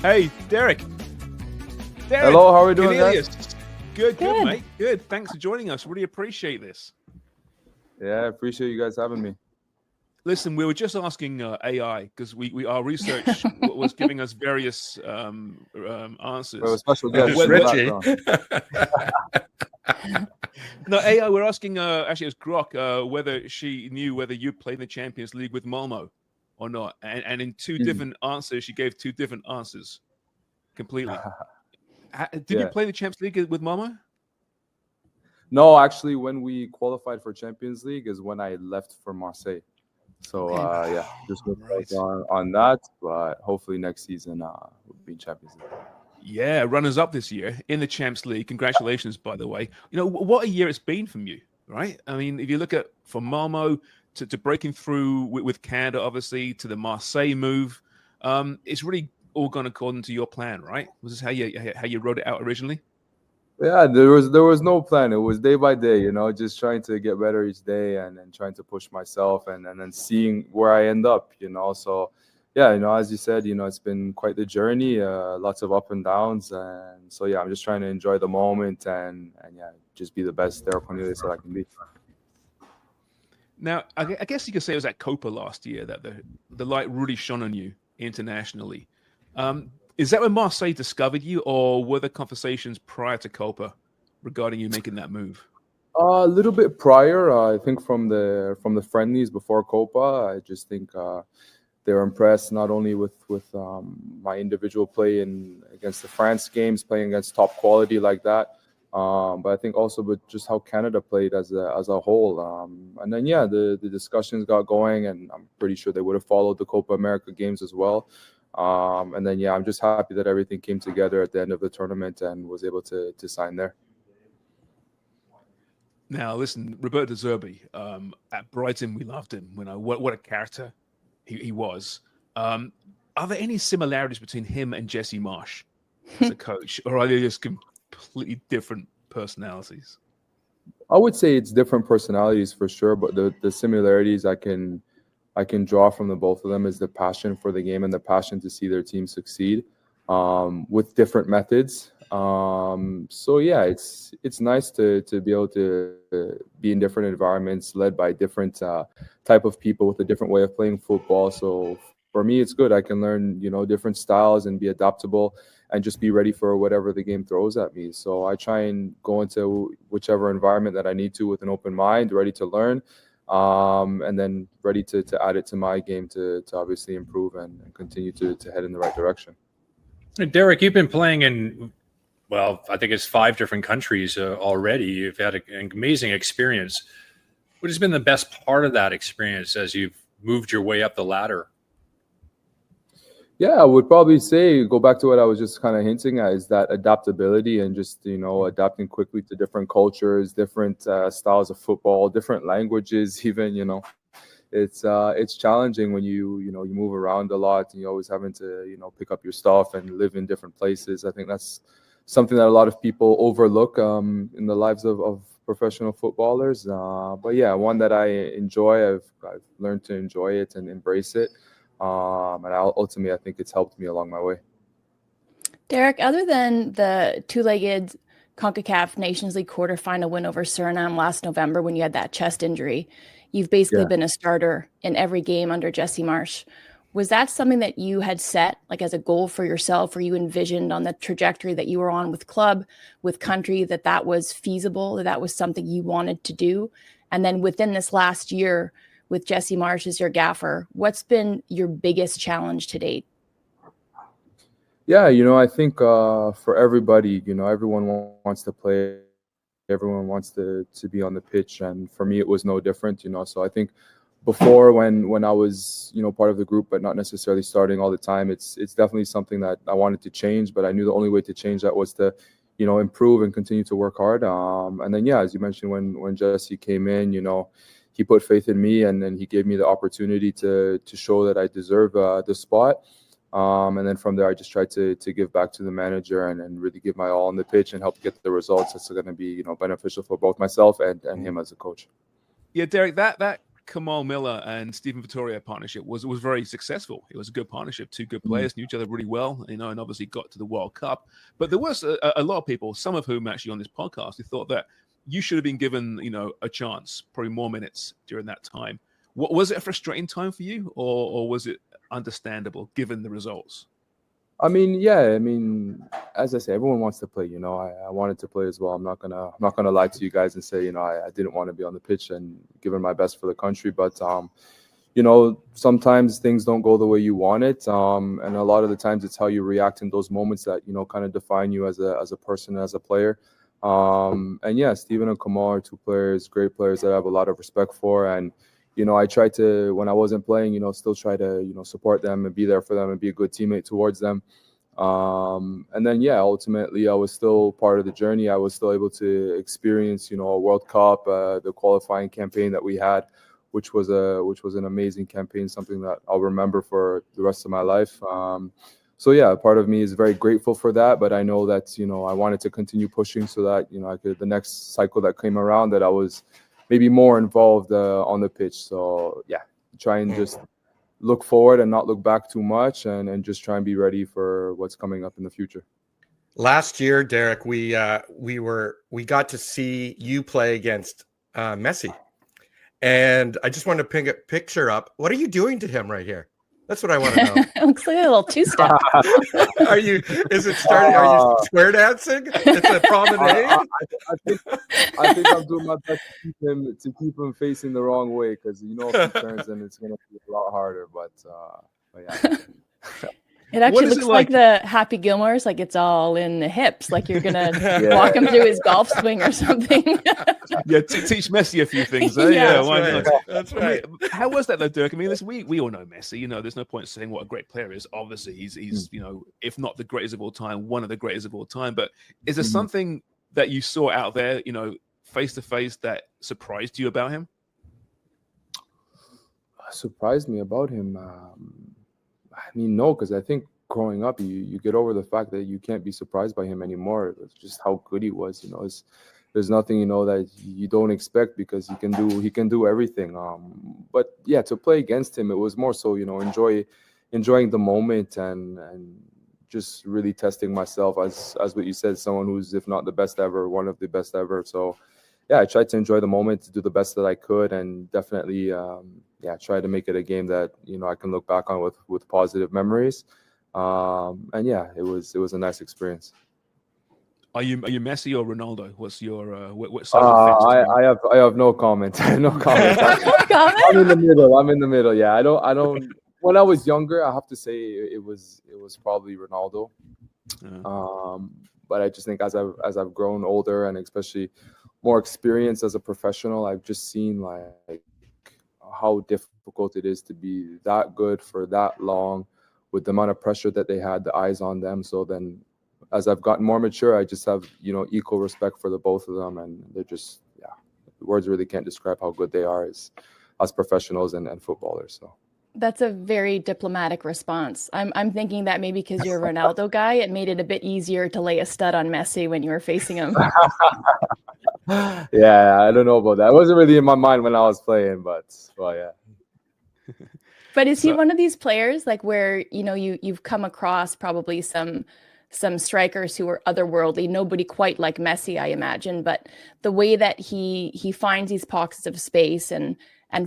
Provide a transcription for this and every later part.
Hey, Derek. Hello, how are we doing, Cornelius. guys? Good, mate. Good. Thanks for joining us. Really appreciate this. Yeah, I appreciate you guys having me. Listen, we were just asking AI because our research was giving us various answers. We have a special guest. No, AI, we're asking, actually, it was Grok, whether she knew whether you played in the Champions League with Malmo or not. And in two different answers, she gave two different answers completely. Did you play the Champions League with Malmo? No, actually, when we qualified for Champions League is when I left for Marseille. So, yeah, just on that. But hopefully next season we'll be in Champions League. Yeah, runners-up this year in the Champions League. Congratulations, by the way. You know, what a year it's been from you, right? I mean, if you look at from Malmo to breaking through with Canada, obviously, to the Marseille move, it's really all gone according to your plan, right? Was this how you wrote it out originally? Yeah, there was no plan. It was day by day, just trying to get better each day and trying to push myself and then seeing where I end up, So, yeah, as you said, it's been quite the journey, lots of up and downs. And so, yeah, I'm just trying to enjoy the moment and yeah, just be the best Derek Cornelius that I can be. Now, I guess you could say it was at Copa last year that the light really shone on you internationally. Is that when Marseille discovered you, or were there conversations prior to Copa regarding you making that move? A little bit prior, I think from the friendlies before Copa. I just think they were impressed not only with my individual play against the France games, playing against top quality like that, but I think also with just how Canada played as a whole. And then yeah, the discussions got going, and I'm pretty sure they would have followed the Copa America games as well. And then, yeah, I'm just happy that everything came together at the end of the tournament and was able to sign there. Now, listen, Roberto Di Matteo, at Brighton, we loved him. What a character he was. Are there any similarities between him and Jesse Marsch as a coach, or are they just completely different personalities? I would say it's different personalities for sure, but the similarities I can draw from the both of them is the passion for the game and the passion to see their team succeed with different methods. So yeah, it's nice to be able to be in different environments led by different type of people with a different way of playing football. So for me, it's good. I can learn, different styles and be adaptable and just be ready for whatever the game throws at me. So I try and go into whichever environment that I need to with an open mind, ready to learn. And then ready to add it to my game to obviously improve and continue to head in the right direction. Derek, you've been playing in, well, I think it's 5 different countries already. You've had an amazing experience. What has been the best part of that experience as you've moved your way up the ladder? Yeah, I would probably say, go back to what I was just kind of hinting at, is that adaptability and just, adapting quickly to different cultures, different styles of football, different languages even, It's challenging when you move around a lot and you're always having to, pick up your stuff and live in different places. I think that's something that a lot of people overlook in the lives of professional footballers. But yeah, one that I enjoy. I've learned to enjoy it and embrace it. And ultimately, I think it's helped me along my way. Derek, other than the two-legged CONCACAF Nations League quarterfinal win over Suriname last November when you had that chest injury, you've basically been a starter in every game under Jesse Marsch. Was that something that you had set like as a goal for yourself, or you envisioned on the trajectory that you were on with club, with country, that was feasible, that was something you wanted to do? And then within this last year, with Jesse Marsch as your gaffer, what's been your biggest challenge to date? Yeah, I think for everybody, everyone wants to play. Everyone wants to be on the pitch. And for me, it was no different, So I think before when I was, part of the group, but not necessarily starting all the time, it's definitely something that I wanted to change. But I knew the only way to change that was to, improve and continue to work hard. And then, yeah, as you mentioned, when Jesse came in, he put faith in me, and then he gave me the opportunity to show that I deserve the spot. And then from there, I just tried to give back to the manager and really give my all on the pitch and help get the results that's going to be beneficial for both myself and him as a coach. Yeah, Derek, that Kamal Miller and Stephen Vittoria partnership was very successful. It was a good partnership. Two good players, knew each other really well, and obviously got to the World Cup. But there was a lot of people, some of whom actually on this podcast, who thought that you should have been given, a chance, probably more minutes during that time. Was it a frustrating time for you, or was it understandable given the results? I mean, yeah. I mean, as I say, everyone wants to play. I wanted to play as well. I'm not gonna lie to you guys and say, I didn't want to be on the pitch and giving my best for the country. But sometimes things don't go the way you want it. And a lot of the times it's how you react in those moments that kind of define you as a person, as a player. And yeah, Stephen and Kamal are two players, great players that I have a lot of respect for. And I tried to, when I wasn't playing, still try to, support them and be there for them and be a good teammate towards them. And then, yeah, ultimately, I was still part of the journey. I was still able to experience, a World Cup, the qualifying campaign that we had, which was an amazing campaign, something that I'll remember for the rest of my life. So yeah, part of me is very grateful for that, but I know that, I wanted to continue pushing so that, I could, the next cycle that came around, that I was maybe more involved on the pitch. So yeah, try and just look forward and not look back too much, and just try and be ready for what's coming up in the future. Last year, Derek, we got to see you play against Messi, and I just wanted to ping a picture up. What are you doing to him right here? That's what I want to know. It looks like a little two-step. Is it starting? Are you square dancing? It's a promenade. I think I'm doing my best to keep him facing the wrong way, because if he turns, then it's going to be a lot harder. But yeah. It actually looks like the Happy Gilmore's, like it's all in the hips, like you're gonna walk him through his golf swing or something. Yeah, teach Messi a few things. Yeah, why right. not? That's right. I mean, how was that though, Dirk? I mean, listen, we all know Messi. There's no point saying what a great player is. Obviously, he's if not the greatest of all time, one of the greatest of all time. But is there something that you saw out there, face to face, that surprised you about him? Surprised me about him. I mean, no, because I think growing up, you get over the fact that you can't be surprised by him anymore. It's just how good he was. There's nothing that you don't expect, because he can do everything. But yeah, to play against him, it was more so enjoying the moment and just really testing myself as what you said, someone who's, if not the best ever, one of the best ever. So yeah, I tried to enjoy the moment, to do the best that I could, and definitely try to make it a game that I can look back on with positive memories. And yeah, it was a nice experience. Are you Messi or Ronaldo? What's your what side of the fence? I have no comment. No comment. I'm in the middle. Yeah, I don't. When I was younger, I have to say it was probably Ronaldo. Yeah. But I just think as I've grown older, and especially more experienced as a professional, I've just seen like how difficult it is to be that good for that long, with the amount of pressure that they had, the eyes on them. So then, as I've gotten more mature, I just have, equal respect for the both of them. And they're just, words really can't describe how good they are as professionals and footballers. So that's a very diplomatic response. I'm thinking that maybe because you're a Ronaldo guy, it made it a bit easier to lay a stud on Messi when you were facing him. Yeah, I don't know about that. It wasn't really in my mind when I was playing, but well, yeah. But is he one of these players, like, where you've come across probably some strikers who are otherworldly, nobody quite like Messi, I imagine, but the way that he finds these pockets of space and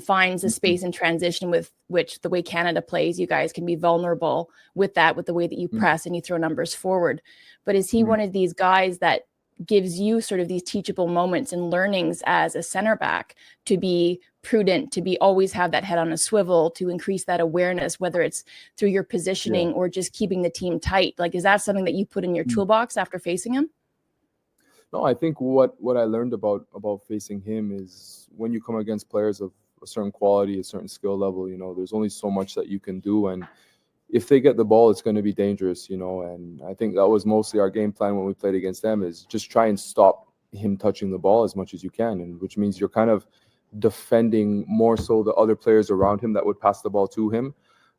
finds a space in transition, with which the way Canada plays, you guys can be vulnerable with that, with the way that you press and you throw numbers forward. But is he one of these guys that gives you sort of these teachable moments and learnings as a center back to be prudent, to be always have that head on a swivel, to increase that awareness, whether it's through your positioning or just keeping the team tight? Like, is that something that you put in your toolbox after facing him? No, I think what I learned about facing him is, when you come against players of a certain quality, a certain skill level, there's only so much that you can do. And if they get the ball, it's going to be dangerous, and I think that was mostly our game plan when we played against them, is just try and stop him touching the ball as much as you can, and which means you're kind of defending more so the other players around him that would pass the ball to him,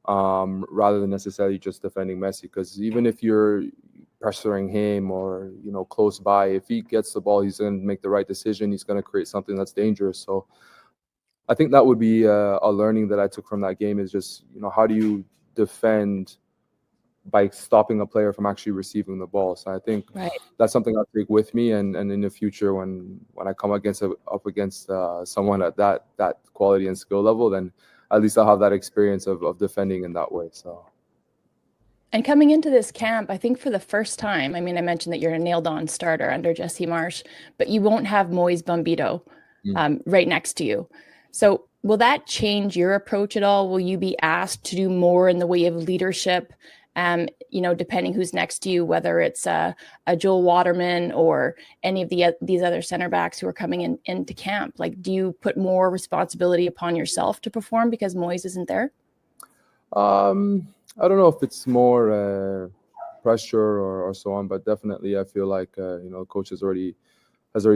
rather than necessarily just defending Messi. Because even if you're pressuring him or close by, if he gets the ball, he's going to make the right decision. He's going to create something that's dangerous. So I think that would be a learning that I took from that game is just, how do you defend by stopping a player from actually receiving the ball. So I think that's something I'll take with me, and in the future when I come up against someone at that quality and skill level, then at least I'll have that experience of defending in that way. So. And coming into this camp, I think for the first time, I mean, I mentioned that you're a nailed-on starter under Jesse Marsch, but you won't have Moyes Bombito right next to you. So will that change your approach at all? Will you be asked to do more in the way of leadership, depending who's next to you, whether it's a Joel Waterman or any of these other center backs who are coming into camp? Like, do you put more responsibility upon yourself to perform because Moyes isn't there? I don't know if it's more pressure or so on, but definitely I feel like coach has already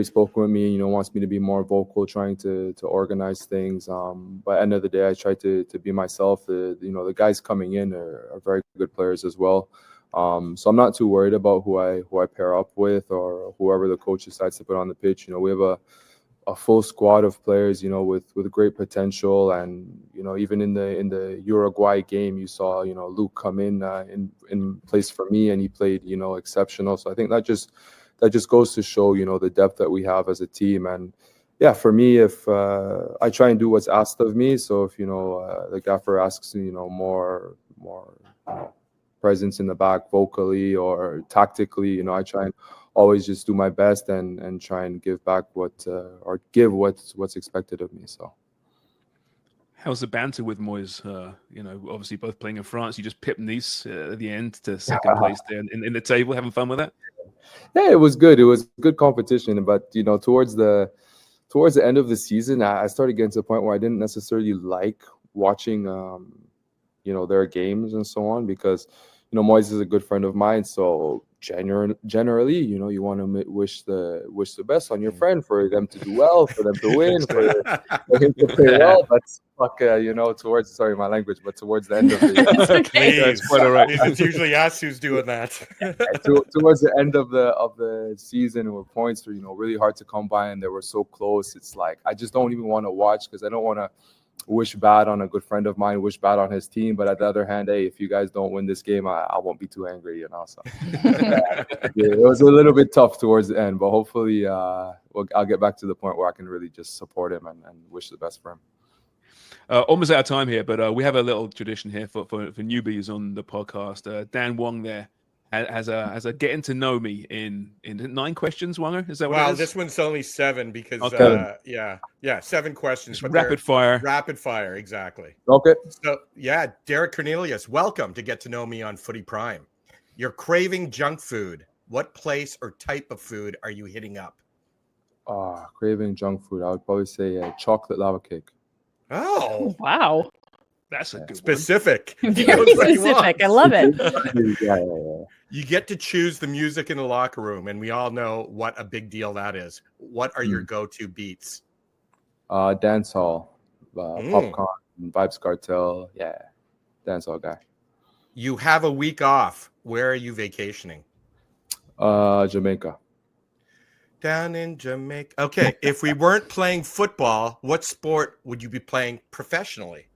spoken with me. Wants me to be more vocal, trying to organize things. But at the end of the day, I try to be myself. The guys coming in are very good players as well. So I'm not too worried about who I pair up with or whoever the coach decides to put on the pitch. We have a full squad of players, with great potential, and even in the Uruguay game, you saw Luke come in place for me, and he played exceptional. So I think that just goes to show the depth that we have as a team. And yeah, for me, if I try and do what's asked of me, so if the gaffer asks more presence in the back vocally or tactically, I try and always just do my best and try and give back what's expected of me. So how's the banter with Moyes? Obviously both playing in France. You just pipped Nice at the end to second place there in the table. Having fun with that? Yeah, it was good. It was good competition, but towards the end of the season, I started getting to the point where I didn't necessarily like watching their games and so on, because Moyes is a good friend of mine. So generally, you want to wish the best on your friend, for them to do well, for them to win, for him to play well. But towards, sorry, my language, but towards the end of the Please, quite all right. It's usually us who's doing that. Towards the end of the season, where points were really hard to come by, and they were so close. It's like I just don't even want to watch, because I don't want to wish bad on a good friend of mine, wish bad on his team. But at the other hand, hey, if you guys don't win this game, I won't be too angry, So it was a little bit tough towards the end, but hopefully I'll get back to the point where I can really just support him and wish the best for him. Almost out of time here, but we have a little tradition here for newbies on the podcast. Dan Wong there has a getting to know me in 9 questions. Wonger, is that what it is? This one's only 7 because 7 questions. But rapid fire, exactly. Okay. So Derek Cornelius, welcome to Get to Know Me on Footy Prime. You're craving junk food. What place or type of food are you hitting up? Craving junk food. I would probably say chocolate lava cake. Oh wow, that's a good specific. Very specific. I love it. Yeah. You get to choose the music in the locker room, and we all know what a big deal that is. What are your go-to beats? Dance hall, Popcorn, Vibes Cartel. Yeah, dance hall guy. You have a week off. Where are you vacationing? Jamaica. Down in Jamaica. Okay, if we weren't playing football, what sport would you be playing professionally?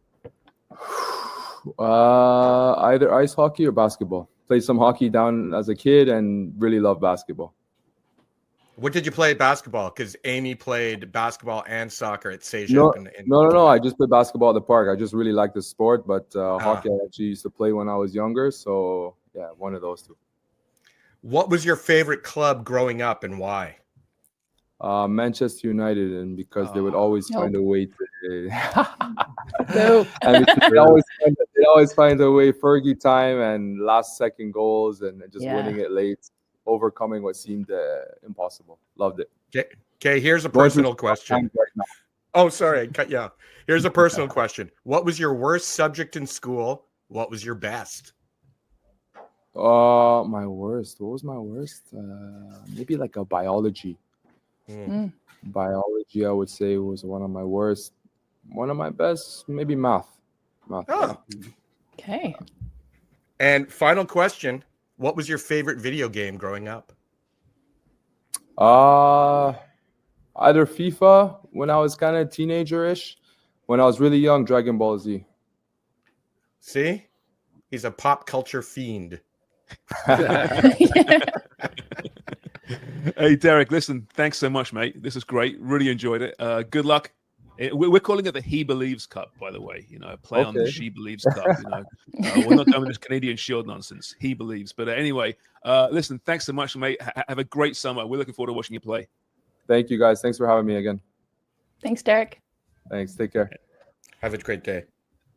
Either ice hockey or basketball. Played some hockey down as a kid and really love basketball. What did you play at basketball? Because Amy played basketball and soccer at Sejep. No. I just played basketball at the park. I just really like the sport, but hockey I actually used to play when I was younger. So yeah, one of those two. What was your favorite club growing up and why? Manchester United, and because they would always find a way to. They always find a way. Fergie time and last second goals and just winning it late, overcoming what seemed impossible. Loved it. Okay. Here's a personal question. Oh, sorry, I cut you off. Here's a personal question. What was your worst subject in school? What was your best? My worst. What was my worst? Maybe like a biology. Biology, I would say, was one of my worst. One of my best, maybe math. Oh. Okay. And final question: what was your favorite video game growing up? Either FIFA when I was kind of teenager-ish, When I was really young, Dragon Ball Z. See? He's a pop culture fiend. Hey, Derek, listen, thanks so much, mate. This is great. Really enjoyed it. Good luck. We're calling it the He Believes Cup, by the way. Play on the She Believes Cup. We're not doing this Canadian Shield nonsense. He believes. But anyway, listen, thanks so much, mate. Have a great summer. We're looking forward to watching you play. Thank you, guys. Thanks for having me again. Thanks, Derek. Thanks. Take care. Have a great day.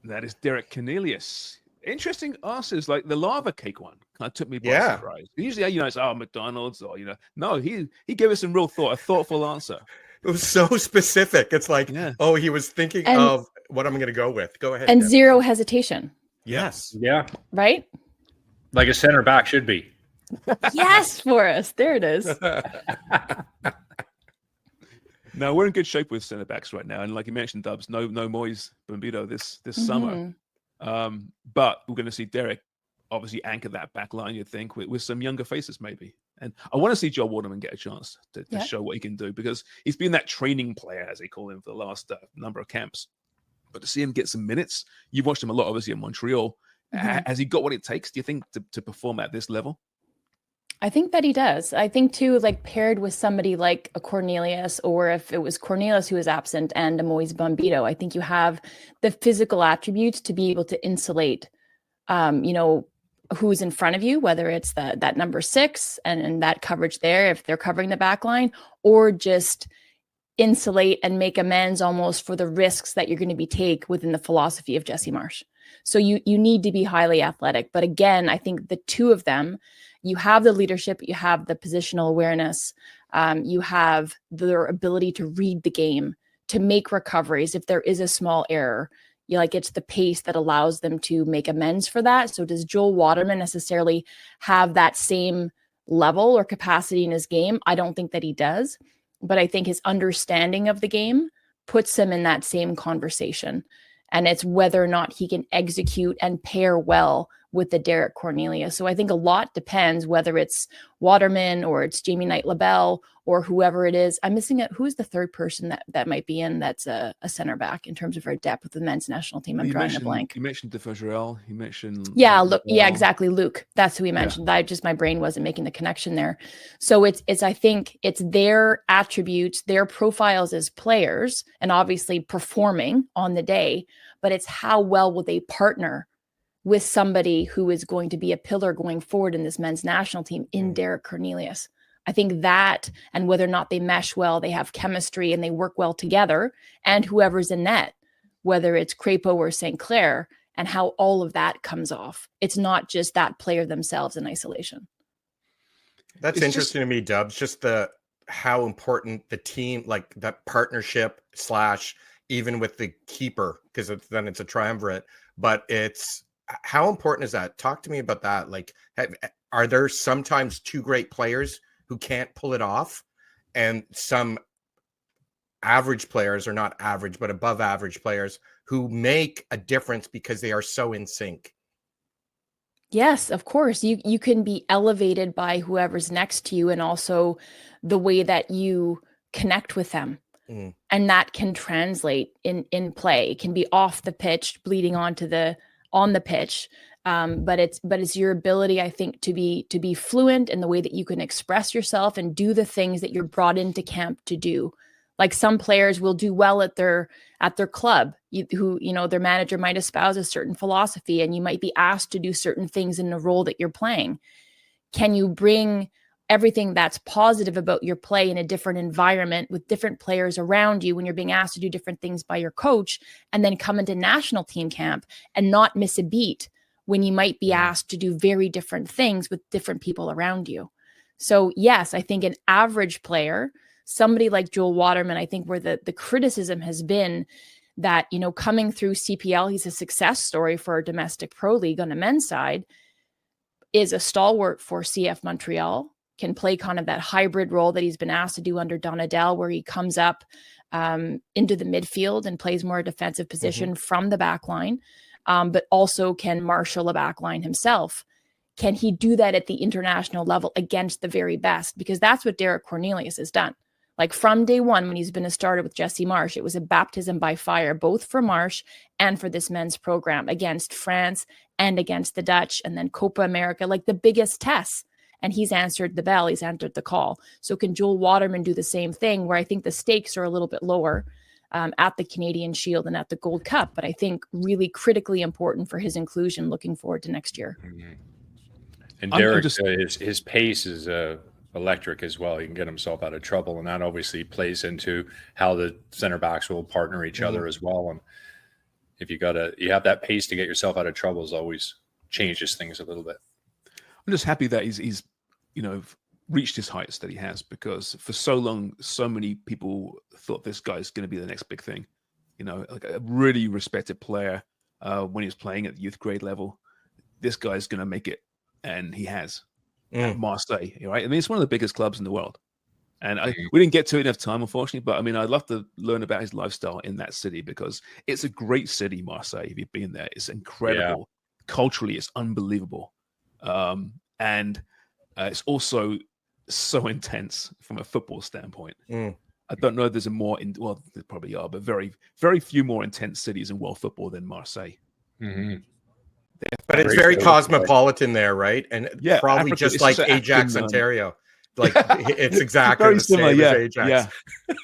That is Derek Cornelius. Interesting answers, like the lava cake one. Kind of took me by surprise. Usually, it's McDonald's or No, he gave us some real thought, a thoughtful answer. It was so specific. It's like, he was thinking of what I'm going to go with. Go ahead. And zero hesitation. Yes. Yeah. Right? Like a center back should be. Yes, Forrest. There it is. No, we're in good shape with centre backs right now, and like you mentioned, Dubs, no Moyes Bombito this summer. But we're going to see Derek obviously anchor that back line, you'd think, with some younger faces maybe. And I want to see Joe Waterman get a chance to show what he can do, because he's been that training player, as they call him, for the last number of camps. But to see him get some minutes, you've watched him a lot, obviously, in Montreal. Has he got what it takes, do you think, to perform at this level? I think that he does. I think, too, like paired with somebody like a Cornelius, or if it was Cornelius who was absent and a Moyes Bombito, I think you have the physical attributes to be able to insulate, who's in front of you, whether it's that number 6 and that coverage there, if they're covering the back line, or just insulate and make amends almost for the risks that you're going to be take within the philosophy of Jesse Marsch. So you need to be highly athletic. But again, I think the two of them, you have the leadership, you have the positional awareness, you have their ability to read the game, to make recoveries if there is a small error. It's the pace that allows them to make amends for that. So does Joel Waterman necessarily have that same level or capacity in his game? I don't think that he does, but I think his understanding of the game puts him in that same conversation. And it's whether or not he can execute and pair well with the Derek Cornelius. So I think a lot depends whether it's Waterman or it's Jamie Knight-Labelle or whoever it is. I'm missing it. Who's the third person that might be in that's a center back in terms of our depth with the men's national team? I'm drawing a blank. You mentioned DeFogerel. You mentioned Luke. Yeah, exactly. Luke. That's who we mentioned. My brain wasn't making the connection there. So it's I think it's their attributes, their profiles as players, and obviously performing on the day, but it's how well will they partner with somebody who is going to be a pillar going forward in this men's national team in Derek Cornelius. I think that, and whether or not they mesh well, they have chemistry and they work well together, and whoever's in net, whether it's Crapo or St. Clair, and how all of that comes off. It's not just that player themselves in isolation. That's interesting to me, Dubs, just how important the team, like that partnership / even with the keeper, because then it's a triumvirate, but how important is that? Talk to me about that. Like, are there sometimes two great players who can't pull it off, and some average players, or not average, but above average players who make a difference because they are so in sync? Yes, of course. You can be elevated by whoever's next to you, and also the way that you connect with them. And that can translate in play. It can be off the pitch, bleeding on the pitch. But it's your ability, I think, to be fluent in the way that you can express yourself and do the things that you're brought into camp to do. Like some players will do well at their club, who their manager might espouse a certain philosophy, and you might be asked to do certain things in the role that you're playing. Can you bring everything that's positive about your play in a different environment with different players around you when you're being asked to do different things by your coach, and then come into national team camp and not miss a beat when you might be asked to do very different things with different people around you? So yes, I think an average player, somebody like Joel Waterman, I think where the criticism has been that, coming through CPL, he's a success story for our domestic pro league on the men's side, is a stalwart for CF Montreal, can play kind of that hybrid role that he's been asked to do under Donadell, where he comes up into the midfield and plays more defensive position from the back line, but also can marshal a back line himself. Can he do that at the international level against the very best? Because that's what Derek Cornelius has done. Like from day one, when he's been a starter with Jesse Marsch, it was a baptism by fire, both for Marsch and for this men's program against France and against the Dutch, and then Copa America, like the biggest tests. And he's answered the bell, he's answered the call. So can Joel Waterman do the same thing, where I think the stakes are a little bit lower at the Canadian Shield and at the Gold Cup, but I think really critically important for his inclusion looking forward to next year. Mm-hmm. And Derek, his pace is electric as well. He can get himself out of trouble, and that obviously plays into how the center backs will partner each other as well. And if you have that pace to get yourself out of trouble, is always changes things a little bit. I'm just happy that he's reached his heights that he has, because for so long, so many people thought this guy's going to be the next big thing. Like a really respected player when he was playing at the youth grade level. This guy's going to make it, and he has. At Marseille, right? I mean, it's one of the biggest clubs in the world. And we didn't get to it enough time, unfortunately, but I mean, I'd love to learn about his lifestyle in that city, because it's a great city, Marseille. If you've been there, it's incredible. Yeah. Culturally, it's unbelievable. And it's also so intense from a football standpoint. I don't know if there's well, there probably are, but very, very few more intense cities in world football than Marseille. Mm-hmm. But it's very cosmopolitan there, right? And probably Africa, just like Ajax, Ontario. Like it's exactly the same as Ajax.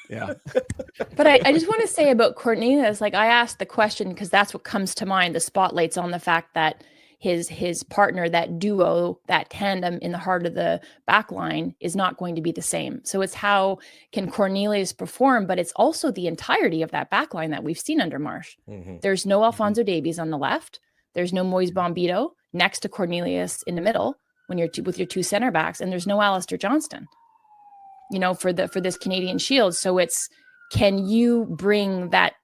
Yeah. But I just want to say about Cornelius, like I asked the question because that's what comes to mind. The spotlight's on the fact that his partner, that duo, that tandem in the heart of the back line is not going to be the same. So it's how can Cornelius perform, but it's also the entirety of that back line that we've seen under Marsch. Mm-hmm. There's no Alphonso Davies on the left. There's no Moyes Bombito next to Cornelius in the middle when you're with your two center backs, and there's no Alistair Johnston, for this Canadian Shield. So it's, can you bring that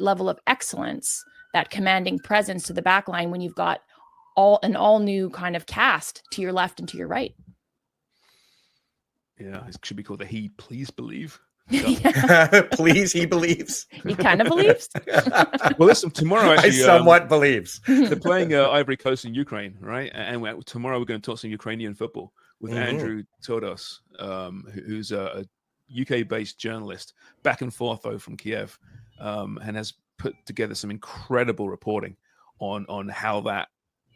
level of excellence, that commanding presence to the back line when you've got an all new kind of cast to your left and to your right? Yeah, it should be called the He Please Believe. Please, he believes. He kind of believes. Well, listen, tomorrow actually, I somewhat believes. They're playing Ivory Coast and Ukraine, right? And tomorrow we're going to talk some Ukrainian football with Andrew Todos, who's a UK-based journalist, back and forth though from Kiev, and has put together some incredible reporting on how that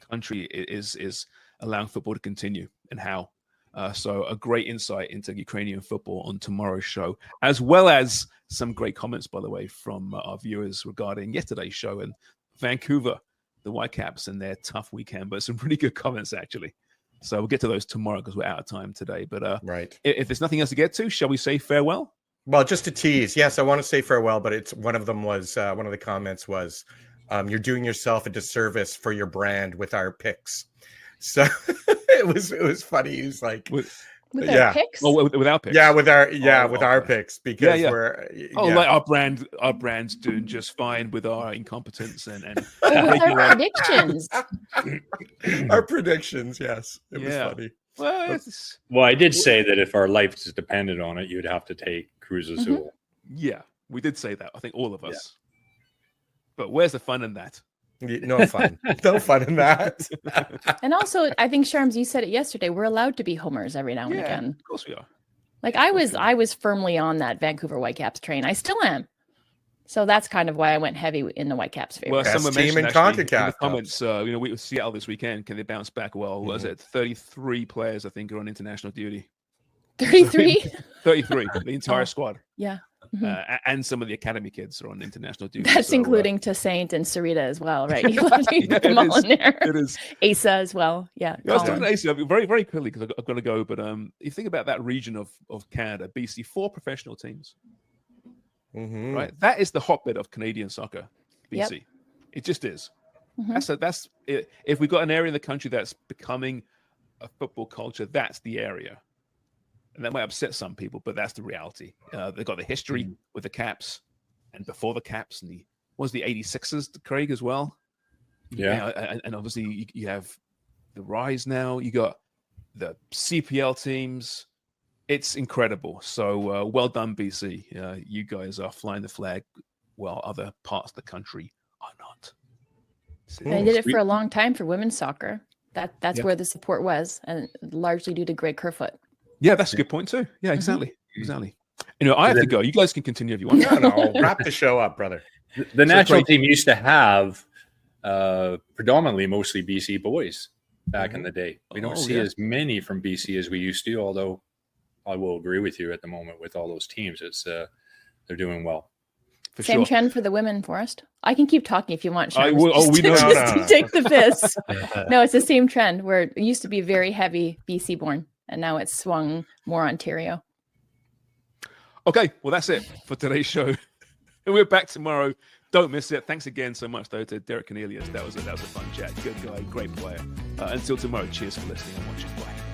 country is allowing football to continue and how. So a great insight into Ukrainian football on tomorrow's show, as well as some great comments, by the way, from our viewers regarding yesterday's show and Vancouver, the Whitecaps, and their tough weekend. But some really good comments, actually. So we'll get to those tomorrow because we're out of time today. But right, if there's nothing else to get to, shall we say farewell? Well, just to tease, yes, I want to say farewell, but it's one of them was one of the comments was, "You're doing yourself a disservice for your brand with our picks." So it was funny. He was like, with our picks? Oh, with our picks. Yeah, with our picks, because we're like our brand's doing just fine with our incompetence and with our predictions. Our predictions, yes. It was funny. Well, I did say that if our life is dependent on it, you'd have to take Cruz Azul. Yeah, we did say that. I think all of us. Yeah. But where's the fun in that? No fun. No fun in that. And also, I think, Sharms, you said it yesterday, we're allowed to be homers every now and again. Of course we are. Like I was firmly on that Vancouver Whitecaps train. I still am. So that's kind of why I went heavy in the Whitecaps favor. Well, someone mentioned in the comments, we with Seattle this weekend, can they bounce back? Well, was it 33 players, I think, are on international duty. 33? 33, the entire squad. Yeah. Mm-hmm. And some of the academy kids are on international duty. That's including Toussaint and Sarita as well, right? You want to put them all in there. It is. Asa as well. Yeah. I was talking to Asa very, very quickly because I've got to go. But you think about that region of Canada, BC, 4 professional teams. Mm-hmm. Right? That is the hotbed of Canadian soccer, BC. Yep. It just is. Mm-hmm. That's it. If we've got an area in the country that's becoming a football culture, that's the area. And that might upset some people, but that's the reality. They've got the history with the Caps and before the Caps and the 86ers, Craig, as well. Yeah. And obviously you have the Rise now. You got the CPL teams. It's incredible. So well done, BC. You guys are flying the flag while other parts of the country are not. They did it for a long time for women's soccer. That's where the support was, and largely due to Greg Kerfoot. Yeah, that's a good point too. Yeah, exactly. I have to go. You guys can continue if you want. No, wrap the show up, brother. The national team used to have predominantly mostly BC boys back in the day. We don't see as many from BC as we used to, although I will agree with you at the moment with all those teams. It's they're doing well. Same trend for the women, Forrest. I can keep talking if you want. I will. We know. Just take the piss. No, it's the same trend where it used to be very heavy BC born, and now it's swung more Ontario. Okay, well that's it for today's show, and we're back tomorrow. Don't miss it. Thanks again so much though to Derek Cornelius. That was a fun chat. Good guy, great player. Until tomorrow. Cheers for listening and watching. Bye.